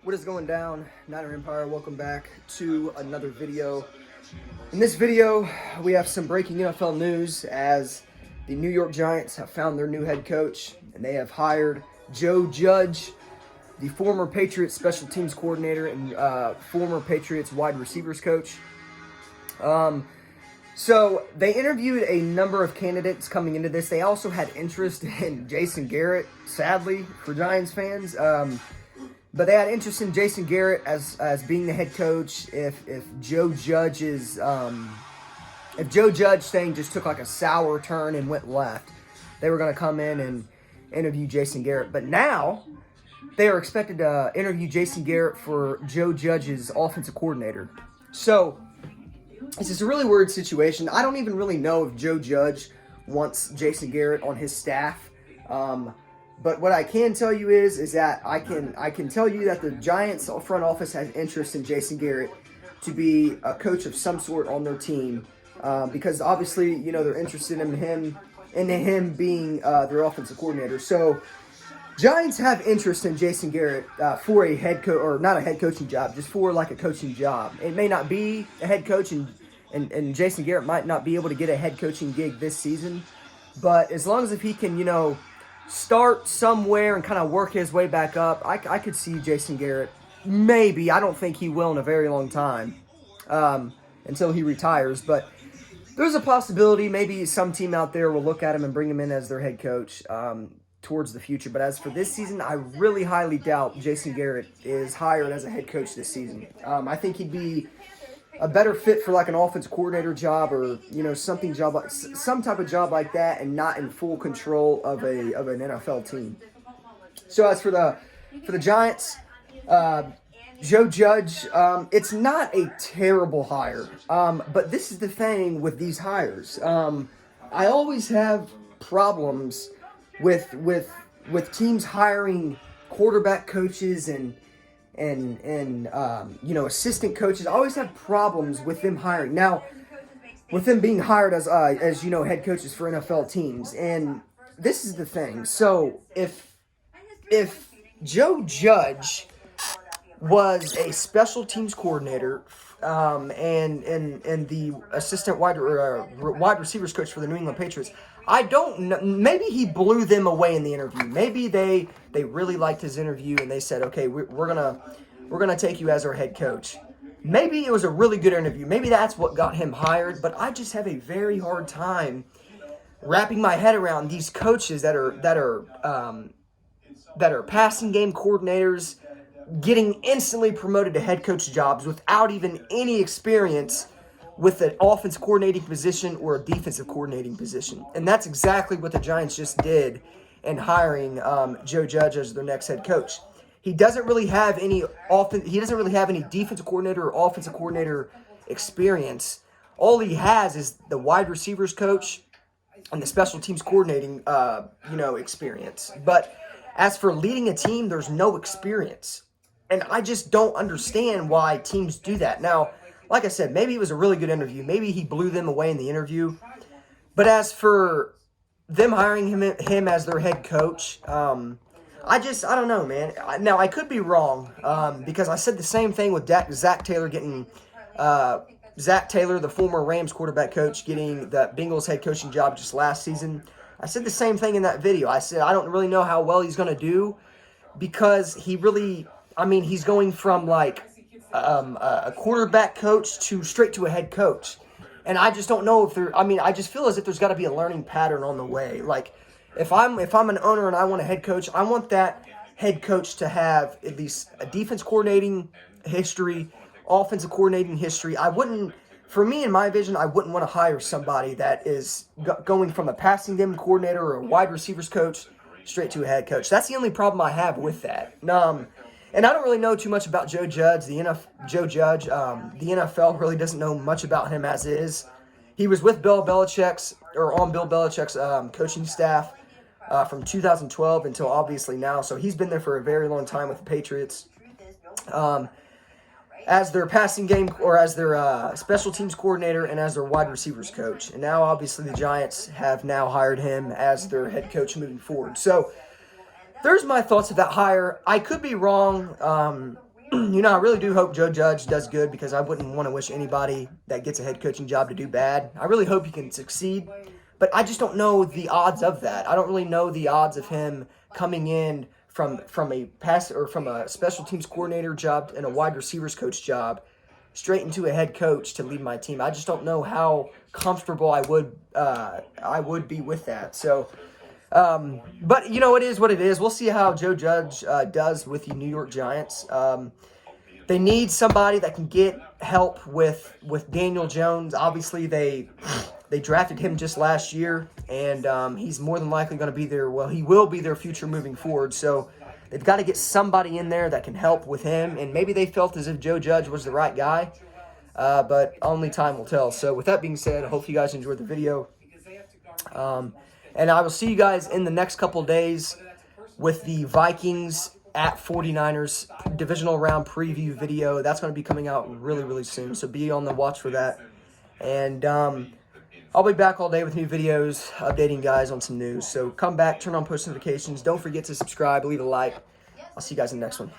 What is going down, Niner Empire? Welcome back to another video. In this video, we have some breaking NFL news as the New York Giants have found their new head coach, and they have hired Joe Judge, the former Patriots special teams coordinator and former Patriots wide receivers coach. So they interviewed a number of candidates coming into this. They also had interest in Jason Garrett, sadly, for Giants fans. But they had interest in Jason Garrett as being the head coach. If Joe Judge's thing just took like a sour turn and went left, they were going to come in and interview Jason Garrett. But now they are expected to interview Jason Garrett for Joe Judge's offensive coordinator. So this is a really weird situation. I don't even really know if Joe Judge wants Jason Garrett on his staff. But what I can tell you is that I can tell you that the Giants front office has interest in Jason Garrett to be a coach of some sort on their team, because obviously, you know, they're interested in him being their offensive coordinator. So Giants have interest in Jason Garrett for a head coach, or not a head coaching job, just for like a coaching job. It may not be a head coach, and Jason Garrett might not be able to get a head coaching gig this season, but as long as if he can, you know, start somewhere and kind of work his way back up, I could see Jason Garrett, maybe, I don't think he will in a very long time, until he retires, but there's a possibility maybe some team out there will look at him and bring him in as their head coach towards the future. But as for this season, I really highly doubt Jason Garrett is hired as a head coach this season. I think he'd be a better fit for like an offensive coordinator job, or you know, some type of job like that, and not in full control of an NFL team. So as for the Giants, Joe Judge, it's not a terrible hire, but this is the thing with these hires. I always have problems with teams hiring quarterback coaches and you know, assistant coaches. I always have problems with them hiring. Now, with them being hired as you know, head coaches for NFL teams. And this is the thing. So if Joe Judge was a special teams coordinator and the assistant wide receivers coach for the New England Patriots, I don't know. Maybe he blew them away in the interview. Maybe they really liked his interview and they said, okay, we're gonna take you as our head coach. Maybe it was a really good interview. Maybe that's what got him hired. But I just have a very hard time wrapping my head around these coaches that are passing game coordinators getting instantly promoted to head coach jobs without even any experience with an offense coordinating position or a defensive coordinating position. And that's exactly what the Giants just did in hiring Joe Judge as their next head coach. He doesn't really have any defensive coordinator or offensive coordinator experience. All he has is the wide receivers coach and the special teams coordinating experience. But as for leading a team, there's no experience. And I just don't understand why teams do that. Now, like I said, maybe it was a really good interview. Maybe he blew them away in the interview. But as for them hiring him as their head coach, I don't know, man. Now, I could be wrong because I said the same thing with Zach Taylor getting Zach Taylor, the former Rams quarterback coach, getting the Bengals head coaching job just last season. I said the same thing in that video. I said I don't really know how well he's going to do because he's going from like a quarterback coach to straight to a head coach. And I just don't know if I just feel as if there's got to be a learning pattern on the way. Like, if I'm an owner and I want a head coach, I want that head coach to have at least a defense coordinating history, offensive coordinating history. For me, in my vision, I wouldn't want to hire somebody that is going from a passing game coordinator or a wide receivers coach straight to a head coach. That's the only problem I have with that. And I don't really know too much about Joe Judge. The NFL really doesn't know much about him as is. He was with on Bill Belichick's coaching staff from 2012 until obviously now. So he's been there for a very long time with the Patriots as their passing game or as their special teams coordinator and as their wide receivers coach. And now obviously the Giants have now hired him as their head coach moving forward. So there's my thoughts of that hire. I could be wrong. I really do hope Joe Judge does good, because I wouldn't want to wish anybody that gets a head coaching job to do bad. I really hope he can succeed, but I just don't know the odds of that. I don't really know the odds of him coming in from a pass or from a special teams coordinator job and a wide receivers coach job straight into a head coach to lead my team. I just don't know how comfortable I would be with that. So, but it is what it is. We'll see how Joe Judge does with the New York Giants. They need somebody that can get help with Daniel Jones. Obviously, they drafted him just last year, and he's more than likely going to be there. Well, he will be their future moving forward. So they've got to get somebody in there that can help with him, and maybe they felt as if Joe Judge was the right guy, but only time will tell. So with that being said, I hope you guys enjoyed the video, and I will see you guys in the next couple days with the Vikings at 49ers divisional round preview video. That's going to be coming out really, really soon, so be on the watch for that. And I'll be back all day with new videos, updating guys on some news. So come back, turn on post notifications. Don't forget to subscribe, leave a like. I'll see you guys in the next one.